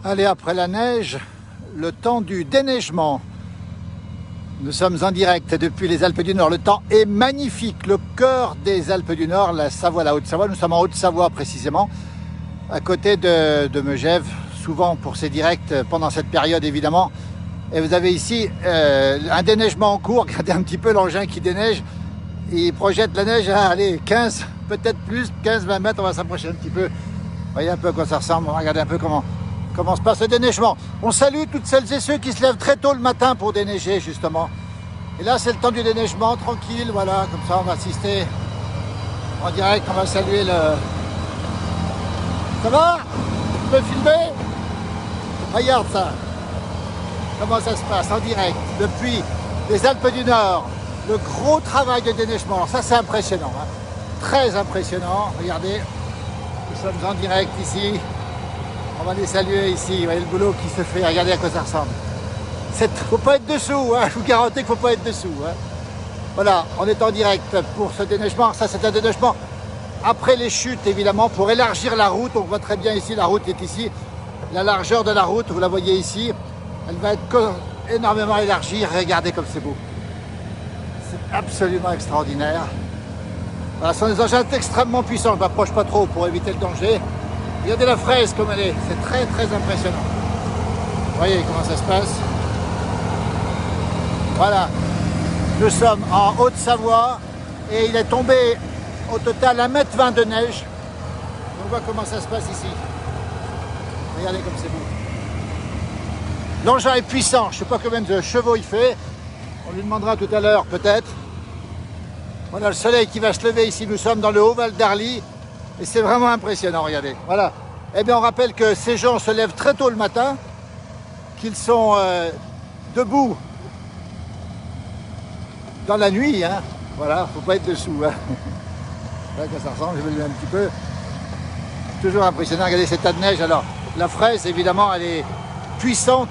Allez, après la neige, le temps du déneigement. Nous sommes en direct depuis les Alpes du Nord. Le temps est magnifique, le cœur des Alpes du Nord, la Savoie, la Haute-Savoie. Nous sommes en Haute-Savoie précisément, à côté de Megève, souvent pour ces directs pendant cette période évidemment. Et vous avez ici un déneigement en cours. Regardez un petit peu l'engin qui déneige. Il projette la neige à allez, 15, peut-être plus, 15-20 mètres. On va s'approcher un petit peu. Vous voyez un peu à quoi ça ressemble. On va regarder un peu comment se passe le déneigement. On salue toutes celles et ceux qui se lèvent très tôt le matin pour déneiger justement. Et là c'est le temps du déneigement, tranquille, voilà, comme ça on va assister en direct, on va saluer le... Ça va? Tu peux filmer? Regarde ça. Comment ça se passe en direct depuis les Alpes du Nord. Le gros travail de déneigement. Alors ça c'est impressionnant, hein. Très impressionnant. Regardez, nous sommes en direct ici. On va les saluer ici, vous voyez le boulot qui se fait, regardez à quoi ça ressemble. Faut pas être dessous, hein. Je vous garantis qu'il ne faut pas être dessous, hein. Voilà, on est en direct pour ce déneigement. Ça c'est un déneigement après les chutes évidemment, pour élargir la route. On voit très bien ici, la route est ici. La largeur de la route, vous la voyez ici, elle va être énormément élargie. Regardez comme c'est beau. C'est absolument extraordinaire. Voilà, ce sont des engins extrêmement puissants. Je ne m'approche pas trop pour éviter le danger. Regardez la fraise comme elle est, c'est très très impressionnant. Vous voyez comment ça se passe. Voilà, nous sommes en Haute-Savoie et il est tombé au total 1,20 m de neige. On voit comment ça se passe ici. Regardez comme c'est beau. L'engin est puissant, je ne sais pas combien de chevaux il fait. On lui demandera tout à l'heure peut-être. Voilà le soleil qui va se lever ici, nous sommes dans le Haut-Val d'Arly. Et c'est vraiment impressionnant, regardez. Voilà. Eh bien, on rappelle que ces gens se lèvent très tôt le matin, qu'ils sont debout dans la nuit, hein. Voilà, faut pas être dessous, hein. Voilà que ça ressemble, je vais le lever un petit peu. Toujours impressionnant, regardez cet tas de neige. Alors, la fraise, évidemment, elle est puissante.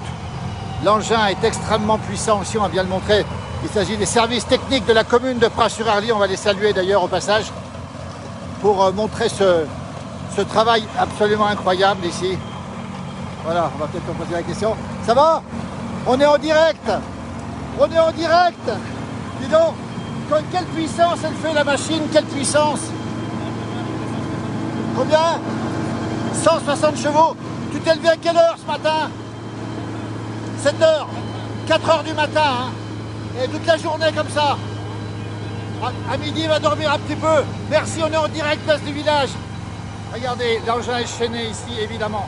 L'engin est extrêmement puissant aussi, on va bien le montrer. Il s'agit des services techniques de la commune de Praz-sur-Arly. On va les saluer d'ailleurs au passage, pour montrer ce travail absolument incroyable ici. Voilà, on va peut-être poser la question. Ça va? On est en direct. On est en direct. Dis donc, quelle puissance elle fait la machine? Quelle puissance? Combien? 160 chevaux. Tu t'es levé à quelle heure ce matin? 7 heures, 4 heures du matin, hein. Et toute la journée comme ça. À midi, il va dormir un petit peu. Merci, on est en direct place du village. Regardez, l'engin est chaîné ici, évidemment.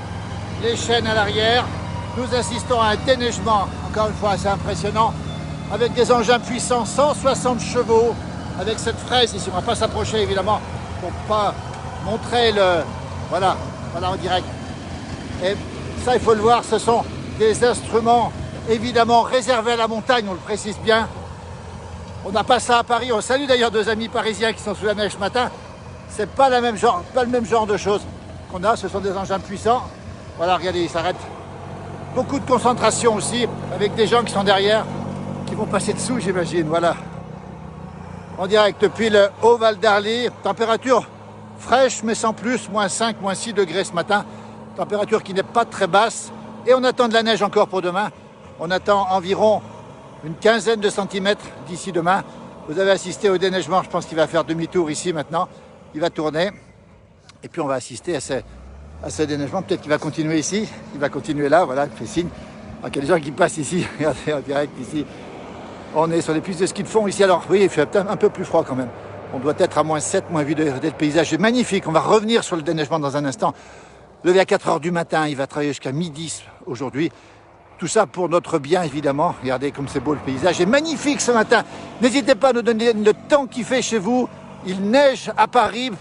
Les chaînes à l'arrière. Nous assistons à un déneigement, encore une fois, assez impressionnant, avec des engins puissants, 160 chevaux, avec cette fraise ici. On ne va pas s'approcher, évidemment, pour ne pas montrer le... Voilà, voilà en direct. Et ça, il faut le voir, ce sont des instruments, évidemment, réservés à la montagne, on le précise bien. On n'a pas ça à Paris. On salue d'ailleurs deux amis parisiens qui sont sous la neige ce matin. C'est pas le même genre de choses qu'on a. Ce sont des engins puissants. Voilà, regardez, ils s'arrêtent. Beaucoup de concentration aussi, avec des gens qui sont derrière, qui vont passer dessous, j'imagine. Voilà. En direct depuis le Haut-Val d'Arly. Température fraîche, mais sans plus. Moins 5, moins 6 degrés ce matin. Température qui n'est pas très basse. Et on attend de la neige encore pour demain. On attend environ une quinzaine de centimètres d'ici demain. Vous avez assisté au déneigement, je pense qu'il va faire demi-tour ici maintenant. Il va tourner et puis on va assister à ce déneigement. Peut-être qu'il va continuer ici, il va continuer là, voilà, il fait signe. Donc, il y a des gens qui passent ici, regardez en direct ici. On est sur les pistes de ski de fond ici, alors oui, il fait peut-être un peu plus froid quand même. On doit être à moins 7, moins 8 degrés, le paysage est magnifique. On va revenir sur le déneigement dans un instant. Levé à 4 heures du matin, il va travailler jusqu'à midi aujourd'hui. Tout ça pour notre bien, évidemment. Regardez comme c'est beau le paysage. C'est magnifique ce matin. N'hésitez pas à nous donner le temps qu'il fait chez vous. Il neige à Paris.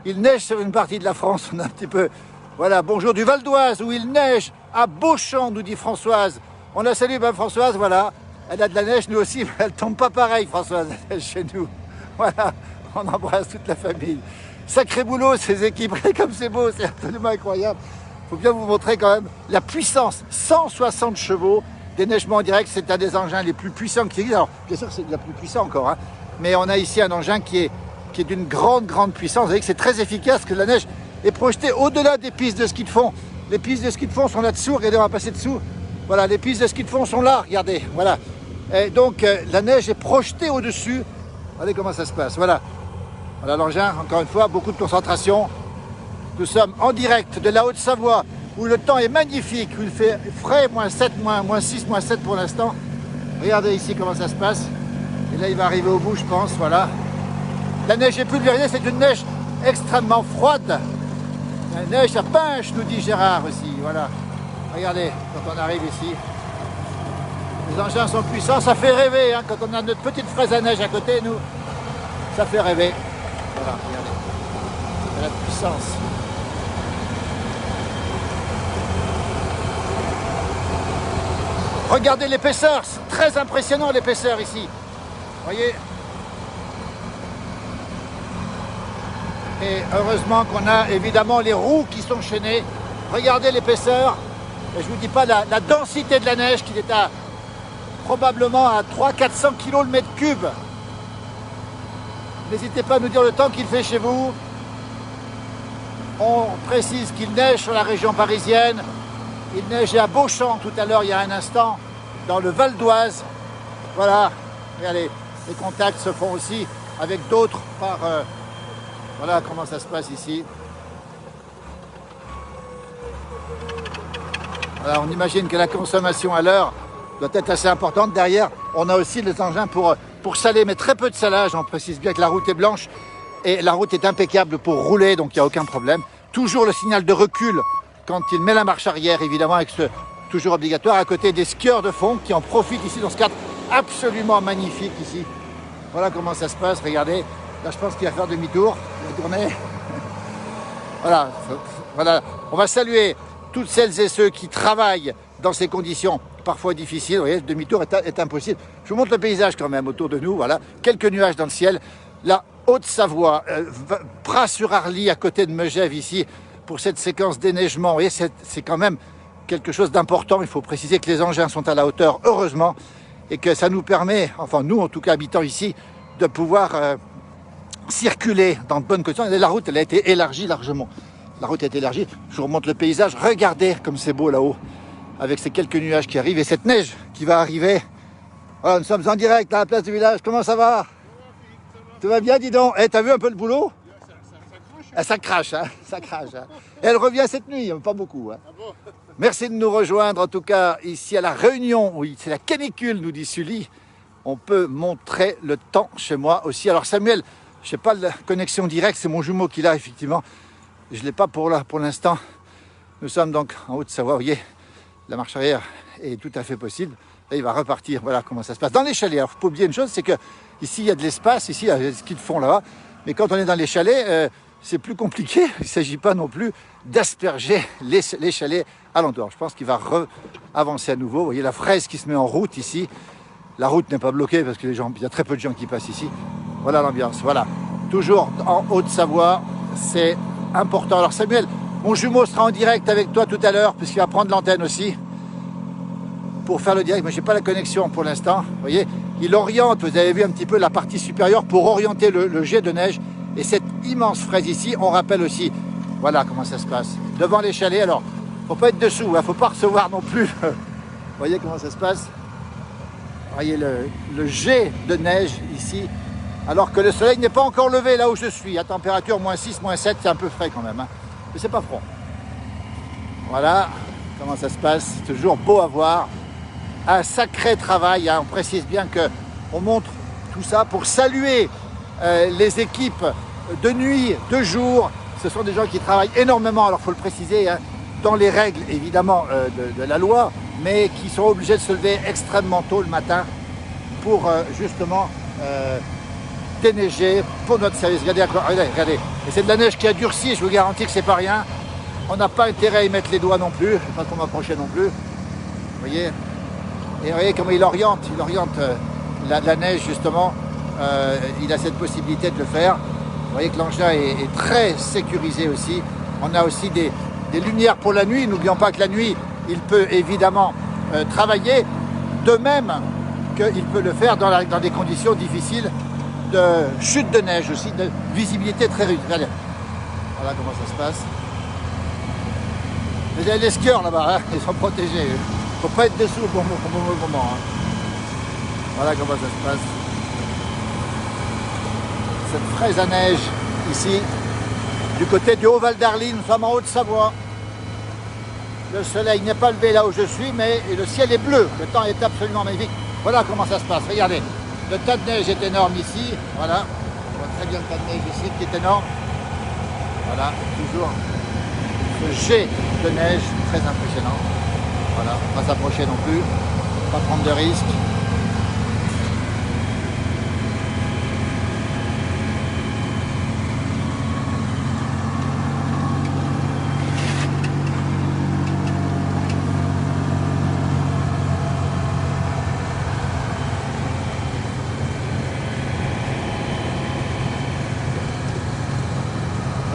Il neige sur une partie de la France. On a un petit peu... Voilà, bonjour du Val d'Oise où il neige. À Beauchamp, nous dit Françoise. On la salue, ben Françoise, voilà. Elle a de la neige, nous aussi. Mais elle tombe pas pareil, Françoise, chez nous. Voilà, on embrasse toute la famille. Sacré boulot, ces équipes. Comme c'est beau, c'est absolument incroyable. Il faut bien vous montrer quand même la puissance, 160 chevaux, déneigement en direct, c'est un des engins les plus puissants qui existent. Alors, bien sûr, c'est la plus puissant encore, hein, mais on a ici un engin qui est d'une grande puissance. Vous voyez que c'est très efficace, que la neige est projetée au-delà des pistes de ski de fond. Les pistes de ski de fond sont là-dessous, regardez, on va passer dessous. Voilà, les pistes de ski de fond sont là, regardez, voilà. Et donc la neige est projetée au-dessus. Regardez comment ça se passe, voilà. Voilà l'engin, encore une fois, beaucoup de concentration. Nous sommes en direct de la Haute-Savoie, où le temps est magnifique, où il fait frais, moins 7, moins 6, moins 7 pour l'instant. Regardez ici comment ça se passe. Et là, il va arriver au bout, je pense, voilà. La neige est pulvérisée, c'est une neige extrêmement froide. La neige, ça pinche, nous dit Gérard aussi, voilà. Regardez, quand on arrive ici. Les engins sont puissants, ça fait rêver, hein, quand on a notre petite fraise à neige à côté, nous, ça fait rêver. Voilà, regardez, la puissance. Regardez l'épaisseur, c'est très impressionnant l'épaisseur ici. Vous voyez? Et heureusement qu'on a évidemment les roues qui sont chaînées. Regardez l'épaisseur. Et je ne vous dis pas la densité de la neige qui est à probablement à 300-400 kg le mètre cube. N'hésitez pas à nous dire le temps qu'il fait chez vous. On précise qu'il neige sur la région parisienne. Il neigeait à Beauchamp tout à l'heure, il y a un instant, dans le Val d'Oise. Voilà, regardez, les contacts se font aussi avec d'autres par... voilà comment ça se passe ici. Voilà, on imagine que la consommation à l'heure doit être assez importante. Derrière, on a aussi les engins pour saler, mais très peu de salage. On précise bien que la route est blanche et la route est impeccable pour rouler, donc il n'y a aucun problème. Toujours le signal de recul quand il met la marche arrière, évidemment, avec ce toujours obligatoire, à côté des skieurs de fond qui en profitent ici dans ce cadre absolument magnifique ici. Voilà comment ça se passe, regardez. Là, je pense qu'il va faire demi-tour, il va tourner. Voilà, voilà. On va saluer toutes celles et ceux qui travaillent dans ces conditions parfois difficiles. Vous voyez, le demi-tour est impossible. Je vous montre le paysage quand même autour de nous. Voilà, quelques nuages dans le ciel. La Haute-Savoie, Pras-sur-Arly, à côté de Megève ici, pour cette séquence déneigement. Vous voyez, c'est quand même quelque chose d'important. Il faut préciser que les engins sont à la hauteur, heureusement, et que ça nous permet, enfin nous en tout cas habitants ici, de pouvoir circuler dans de bonnes conditions. Et la route, elle a été élargie largement. La route a été élargie. Je vous remonte le paysage. Regardez comme c'est beau là-haut, avec ces quelques nuages qui arrivent et cette neige qui va arriver. Voilà, nous sommes en direct à la place du village. Comment ça va? Tout va bien, dis donc. Eh, t'as vu un peu le boulot? Ça crache, hein, ça crache. Hein. Et elle revient cette nuit, pas beaucoup. Hein. Merci de nous rejoindre, en tout cas, ici à La Réunion. Oui, c'est la canicule, nous dit Sully. On peut montrer le temps chez moi aussi. Alors Samuel, je sais pas la connexion directe, c'est mon jumeau qui l'a, effectivement. Je ne l'ai pas pour l'instant. Nous sommes donc en Haute-Savoie, vous voyez, la marche arrière est tout à fait possible. Là, il va repartir, voilà comment ça se passe. Dans les chalets, alors il ne faut pas oublier une chose, c'est que ici il y a de l'espace, ici il y a des skis de fond là-bas. Mais quand on est dans les chalets, c'est plus compliqué. Il ne s'agit pas non plus d'asperger les chalets alentour. Je pense qu'il va avancer à nouveau. Vous voyez la fraise qui se met en route ici. La route n'est pas bloquée parce que il y a très peu de gens qui passent ici. Voilà l'ambiance, voilà. Toujours en Haute-Savoie, c'est important. Alors Samuel, mon jumeau sera en direct avec toi tout à l'heure puisqu'il va prendre l'antenne aussi pour faire le direct. Mais je n'ai pas la connexion pour l'instant. Vous voyez, il oriente, vous avez vu un petit peu la partie supérieure pour orienter le jet de neige. Et cette immense fraise ici, on rappelle aussi, voilà comment ça se passe. Devant les chalets, alors, faut pas être dessous, il ne faut pas recevoir non plus. Vous voyez comment ça se passe? Vous voyez le jet de neige ici, alors que le soleil n'est pas encore levé là où je suis. À température moins 6, moins 7, c'est un peu frais quand même. Hein. Mais c'est pas froid. Voilà comment ça se passe. C'est toujours beau à voir. Un sacré travail. Hein. On précise bien qu'on montre tout ça pour saluer les équipes de nuit, de jour. Ce sont des gens qui travaillent énormément, alors il faut le préciser, hein, dans les règles évidemment de la loi, mais qui sont obligés de se lever extrêmement tôt le matin pour justement déneiger pour notre service. Regardez. Et c'est de la neige qui a durci, je vous garantis que c'est pas rien. On n'a pas intérêt à y mettre les doigts non plus, pas qu'on m'approcher non plus. Vous voyez? Et vous voyez comment il oriente la neige justement. Il a cette possibilité de le faire. Vous voyez que l'engin est très sécurisé aussi. On a aussi des lumières pour la nuit. N'oublions pas que la nuit, il peut évidemment travailler. De même qu'il peut le faire dans des conditions difficiles de chute de neige aussi, de visibilité très réduite. Regardez. Voilà comment ça se passe. Vous avez les skieurs là-bas, hein, ils sont protégés. Il ne faut pas être dessous au bon moment. Hein. Voilà comment ça se passe. Cette fraise à neige ici, du côté du Haut-Val d'Arly, nous sommes en Haute-Savoie. Le soleil n'est pas levé là où je suis, mais le ciel est bleu. Le temps est absolument magnifique. Voilà comment ça se passe. Regardez, le tas de neige est énorme ici. Voilà, on voit très bien le tas de neige ici qui est énorme. Voilà, toujours ce jet de neige très impressionnant. Voilà, pas s'approcher non plus, pas prendre de risques.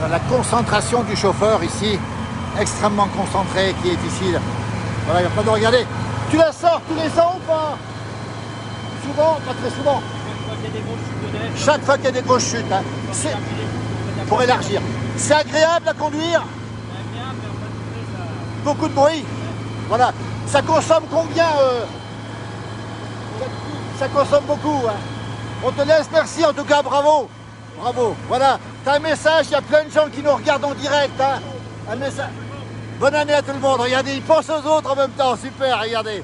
La concentration du chauffeur ici, extrêmement concentré, qui est ici. Voilà, il n'y a pas de regarder. Tu la sors tous les ans ou pas? Souvent, pas très souvent. Chaque fois qu'il y a des grosses chutes, hein. C'est pour élargir. C'est agréable à conduire. Beaucoup de bruit. Voilà. Ça consomme combien Ça consomme beaucoup. Hein. On te laisse, merci en tout cas, bravo. Bravo. Voilà. T'as un message, il y a plein de gens qui nous regardent en direct. Hein. Un message. Bonne année à tout le monde. Regardez, ils pensent aux autres en même temps. Super, regardez.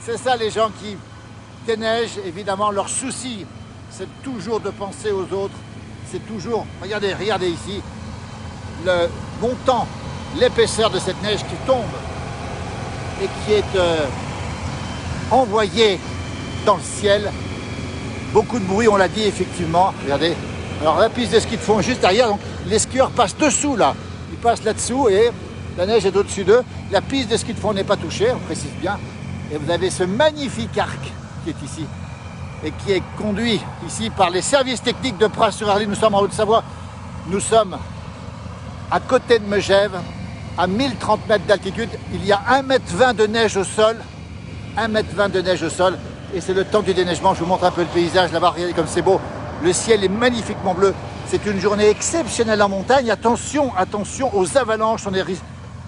C'est ça les gens qui déneigent. Évidemment, leur souci, c'est toujours de penser aux autres. C'est toujours, regardez ici, le montant, l'épaisseur de cette neige qui tombe et qui est envoyée dans le ciel. Beaucoup de bruit, on l'a dit effectivement. Regardez. Alors la piste de ski de fond juste derrière, donc les skieurs passent dessous là. Ils passent là-dessous et la neige est au-dessus d'eux. La piste de ski de fond n'est pas touchée, on précise bien. Et vous avez ce magnifique arc qui est ici et qui est conduit ici par les services techniques de Pras-sur-Arly. Nous sommes en Haute-Savoie. Nous sommes à côté de Megève, à 1030 mètres d'altitude. Il y a 1,20 m de neige au sol. 1,20 m de neige au sol. Et c'est le temps du déneigement. Je vous montre un peu le paysage là-bas. Regardez comme c'est beau. Le ciel est magnifiquement bleu. C'est une journée exceptionnelle en montagne. Attention, attention aux avalanches. On est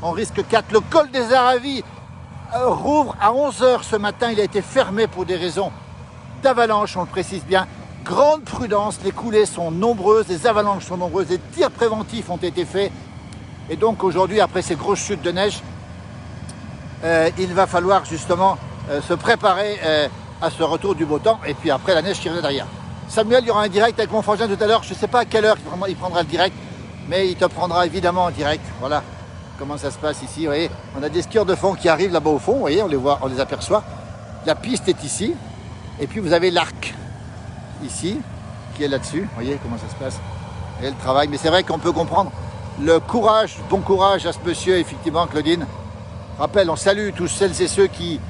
en risque 4. Le col des Aravis rouvre à 11 h ce matin. Il a été fermé pour des raisons d'avalanche, on le précise bien. Grande prudence, les coulées sont nombreuses, les avalanches sont nombreuses, les tirs préventifs ont été faits. Et donc aujourd'hui, après ces grosses chutes de neige, il va falloir justement se préparer à ce retour du beau temps. Et puis après, la neige qui revient derrière. Samuel, il y aura un direct avec mon frangin tout à l'heure. Je ne sais pas à quelle heure il prendra le direct, mais il te prendra évidemment en direct. Voilà comment ça se passe ici. Vous voyez, on a des skieurs de fond qui arrivent là-bas au fond. Vous voyez, on les voit, on les aperçoit. La piste est ici. Et puis vous avez l'arc ici, qui est là-dessus. Vous voyez comment ça se passe. Et le travail. Mais c'est vrai qu'on peut comprendre le courage, bon courage à ce monsieur, effectivement, Claudine. Rappel, on salue tous celles et ceux qui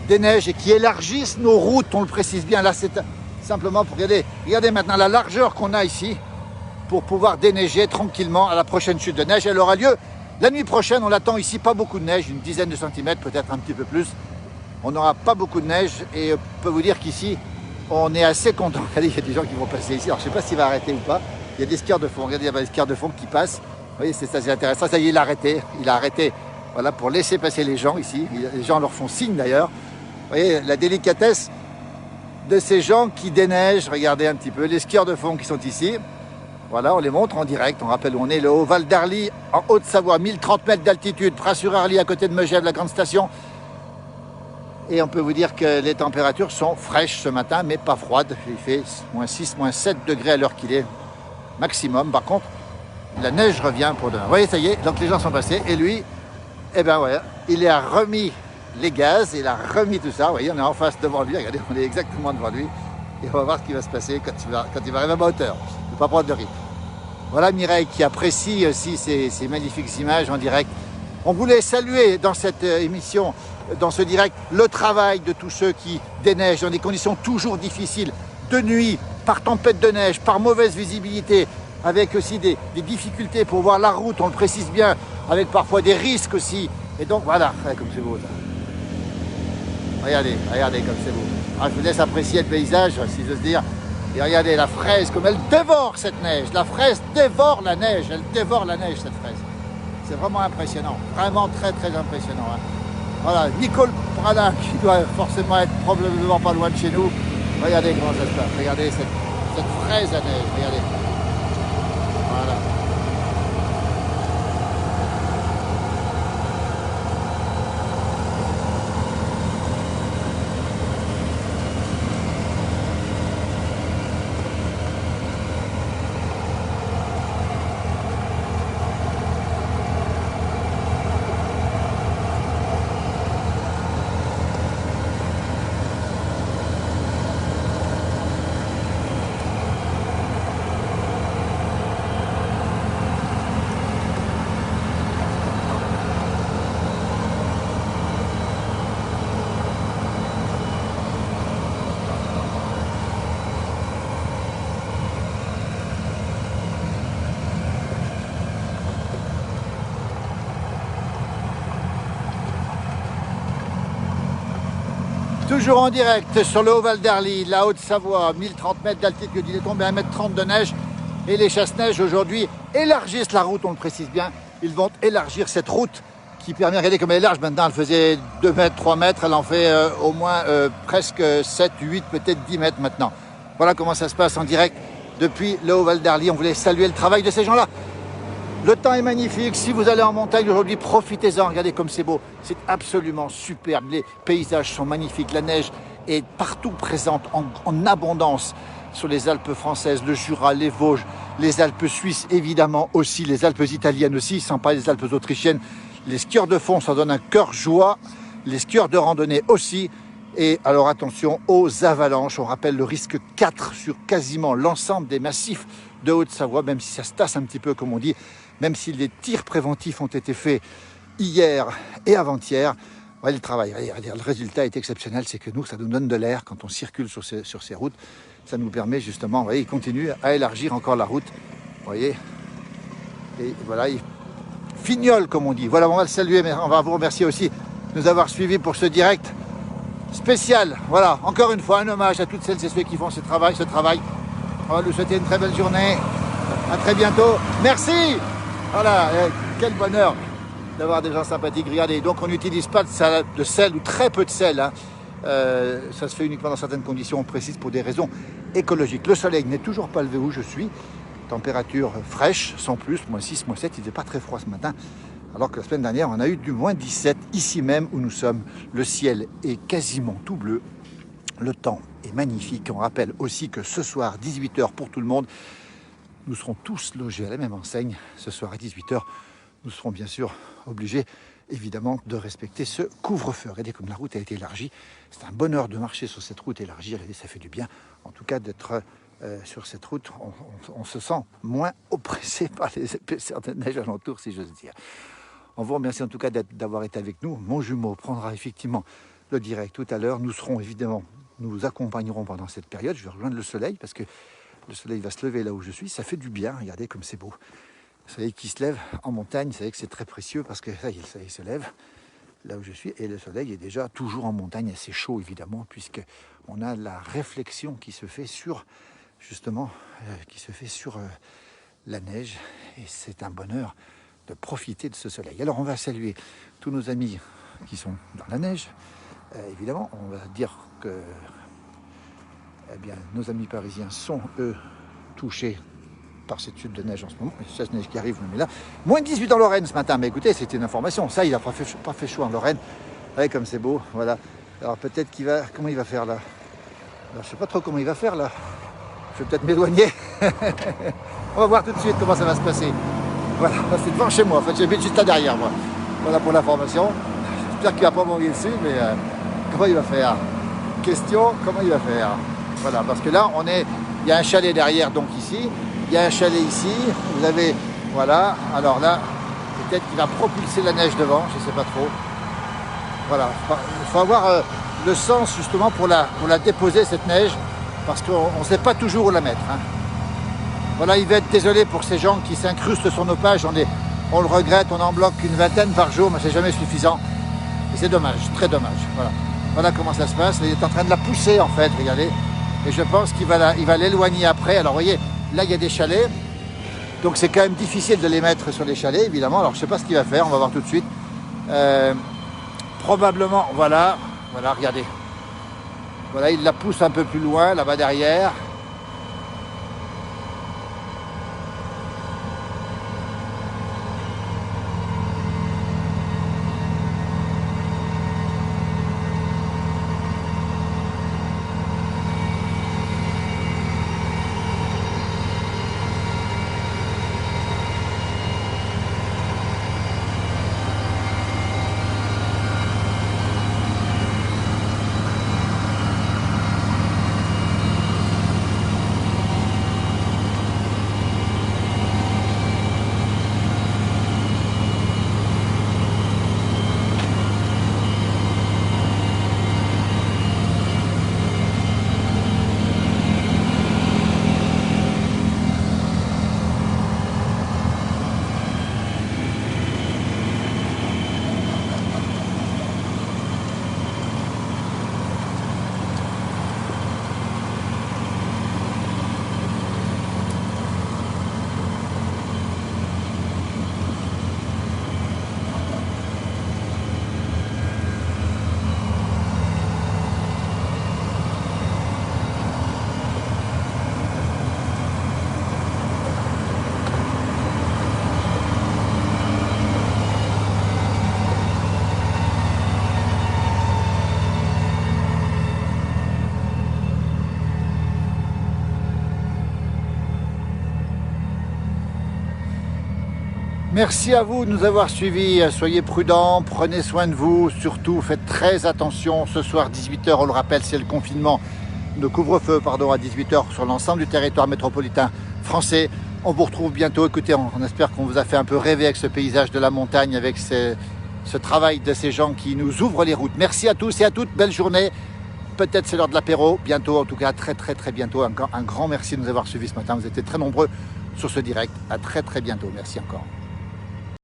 déneigent et qui élargissent nos routes, on le précise bien. Là, c'est simplement pour regarder. Regardez maintenant la largeur qu'on a ici pour pouvoir déneiger tranquillement à la prochaine chute de neige. Elle aura lieu la nuit prochaine. On attend ici pas beaucoup de neige, une dizaine de centimètres, peut-être un petit peu plus. On n'aura pas beaucoup de neige et on peut vous dire qu'ici, on est assez content. Regardez, il y a des gens qui vont passer ici. Alors, je ne sais pas s'il va arrêter ou pas. Il y a des skieurs de fond. Regardez, il y a des skieurs de fond qui passent. Vous voyez, c'est ça, c'est intéressant. Ça y est, il a arrêté. Il a arrêté, voilà, pour laisser passer les gens ici. Les gens leur font signe d'ailleurs. Vous voyez, la délicatesse de ces gens qui déneigent. Regardez un petit peu les skieurs de fond qui sont ici. Voilà, on les montre en direct. On rappelle où on est, le Haut-Val d'Arly, en Haute-Savoie, 1030 mètres d'altitude. Pras-sur-Arly, à côté de Megève, la grande station. Et on peut vous dire que les températures sont fraîches ce matin, mais pas froides. Il fait moins 6, moins 7 degrés à l'heure qu'il est maximum. Par contre, la neige revient pour demain. Vous voyez, ça y est, donc les gens sont passés. Et lui, eh ben ouais, il a remis les gaz, il a remis tout ça. Vous voyez, on est en face devant lui. Regardez, on est exactement devant lui. Et on va voir ce qui va se passer quand il va arriver à ma hauteur. Il ne faut pas prendre de risque. Voilà Mireille qui apprécie aussi ces magnifiques images en direct. On voulait saluer dans cette émission, dans ce direct, le travail de tous ceux qui déneigent dans des conditions toujours difficiles, de nuit, par tempête de neige, par mauvaise visibilité, avec aussi des difficultés pour voir la route, on le précise bien, avec parfois des risques aussi. Et donc voilà, comme c'est beau ça. Regardez comme c'est beau. Alors, je vous laisse apprécier le paysage, si j'ose dire. Et regardez la fraise, comme elle dévore cette neige. La fraise dévore la neige, elle dévore la neige, cette fraise. C'est vraiment impressionnant, vraiment très très impressionnant. Hein. Voilà, Nicole Prada qui doit forcément être probablement pas loin de chez nous. Regardez comment ça se passe, regardez cette fraise à neige, regardez. Voilà. Toujours en direct sur le Haut-Val d'Arly, la Haute-Savoie, 1030 mètres d'altitude, il est tombé 1,30 m de neige et les chasse-neige aujourd'hui élargissent la route, on le précise bien, ils vont élargir cette route qui permet, regardez comme elle est large maintenant, elle faisait 2 mètres, 3 mètres, elle en fait au moins presque 7, 8, peut-être 10 mètres maintenant. Voilà comment ça se passe en direct depuis le Haut-Val d'Arly, on voulait saluer le travail de ces gens-là. Le temps est magnifique, si vous allez en montagne aujourd'hui, profitez-en, regardez comme c'est beau, c'est absolument superbe, les paysages sont magnifiques, la neige est partout présente en abondance sur les Alpes françaises, le Jura, les Vosges, les Alpes suisses évidemment aussi, les Alpes italiennes aussi, sans parler des Alpes autrichiennes, les skieurs de fond, ça donne un cœur joie, les skieurs de randonnée aussi, et alors attention aux avalanches, on rappelle le risque 4 sur quasiment l'ensemble des massifs de Haute-Savoie, même si ça se tasse un petit peu comme on dit, même si les tirs préventifs ont été faits hier et avant-hier. Ouais, le travail, le résultat est exceptionnel, c'est que nous, ça nous donne de l'air quand on circule sur ces routes. Ça nous permet justement, vous voyez, il continue à élargir encore la route, vous voyez. Et voilà, il fignole comme on dit. Voilà, on va le saluer, mais on va vous remercier aussi de nous avoir suivis pour ce direct spécial. Voilà, encore une fois, un hommage à toutes celles et ceux qui font ce travail. On va nous souhaiter une très belle journée. À très bientôt. Merci. Voilà, quel bonheur d'avoir des gens sympathiques. Regardez, donc on n'utilise pas de sel ou très peu de sel. Hein. Ça se fait uniquement dans certaines conditions, on précise, pour des raisons écologiques. Le soleil n'est toujours pas levé où je suis. Température fraîche, sans plus, moins 6, moins 7. Il n'était pas très froid ce matin. Alors que la semaine dernière, on a eu du moins 17 ici même où nous sommes. Le ciel est quasiment tout bleu. Le temps est magnifique. On rappelle aussi que ce soir, 18 h pour tout le monde, nous serons tous logés à la même enseigne. Ce soir à 18 h, nous serons bien sûr obligés, évidemment, de respecter ce couvre-feu. Regardez comme la route a été élargie. C'est un bonheur de marcher sur cette route élargie. Regardez, ça fait du bien. En tout cas, d'être sur cette route, on se sent moins oppressé par les épaisseurs de neige alentour, si j'ose dire. On vous remercie en tout cas d'avoir été avec nous. Mon jumeau prendra effectivement le direct tout à l'heure. Nous serons évidemment, nous vous accompagnerons pendant cette période. Je vais rejoindre le soleil parce que le soleil va se lever là où je suis. Ça fait du bien. Regardez comme c'est beau. Le soleil qui se lève en montagne, vous savez que c'est très précieux parce que ça y est, le soleil se lève là où je suis. Et le soleil est déjà toujours en montagne, assez chaud évidemment, puisqu'on a la réflexion qui se fait sur, justement, la neige. Et c'est un bonheur de profiter de ce soleil. Alors on va saluer tous nos amis qui sont dans la neige. Évidemment, on va dire que nos amis parisiens sont, eux, touchés par cette chute de neige en ce moment. Il y a cette neige qui arrive, mais là, moins 18 en Lorraine ce matin. Mais écoutez, c'était une information. Ça, il n'a pas fait chaud en Lorraine. Regardez comme c'est beau. Voilà. Alors peut-être qu'il va... Comment il va faire là? Alors, je ne sais pas trop comment il va faire là. Je vais peut-être m'éloigner. On va voir tout de suite comment ça va se passer. Voilà, c'est devant chez moi. En fait, j'habite juste là derrière moi. Voilà pour l'information. J'espère qu'il ne va pas m'envoyer dessus, mais comment il va faire? Question, comment il va faire? Voilà, parce que là, il y a un chalet derrière, donc ici. Il y a un chalet ici. Vous avez, voilà. Alors là, peut-être qu'il va propulser la neige devant, je ne sais pas trop. Voilà, il faut avoir le sens justement pour la déposer, cette neige, parce qu'on ne sait pas toujours où la mettre. Hein. Voilà, il va être désolé pour ces gens qui s'incrustent sur nos pages. On le regrette, on en bloque une vingtaine par jour, mais c'est jamais suffisant. Et c'est dommage, très dommage. Voilà comment ça se passe. Il est en train de la pousser en fait, regardez. Et je pense qu'il va l'éloigner après. Alors vous voyez, là il y a des chalets. Donc c'est quand même difficile de les mettre sur les chalets, évidemment. Alors je ne sais pas ce qu'il va faire, on va voir tout de suite. Probablement, voilà, regardez. Voilà, il la pousse un peu plus loin, là-bas derrière. Merci à vous de nous avoir suivis, soyez prudents, prenez soin de vous, surtout faites très attention. Ce soir 18 h, on le rappelle, c'est le confinement, le couvre-feu pardon, à 18 h sur l'ensemble du territoire métropolitain français. On vous retrouve bientôt, écoutez, on espère qu'on vous a fait un peu rêver avec ce paysage de la montagne, avec ce travail de ces gens qui nous ouvrent les routes. Merci à tous et à toutes, belle journée, peut-être c'est l'heure de l'apéro, bientôt, en tout cas très bientôt. Encore un grand merci de nous avoir suivis ce matin, vous étiez très nombreux sur ce direct, à très bientôt, merci encore.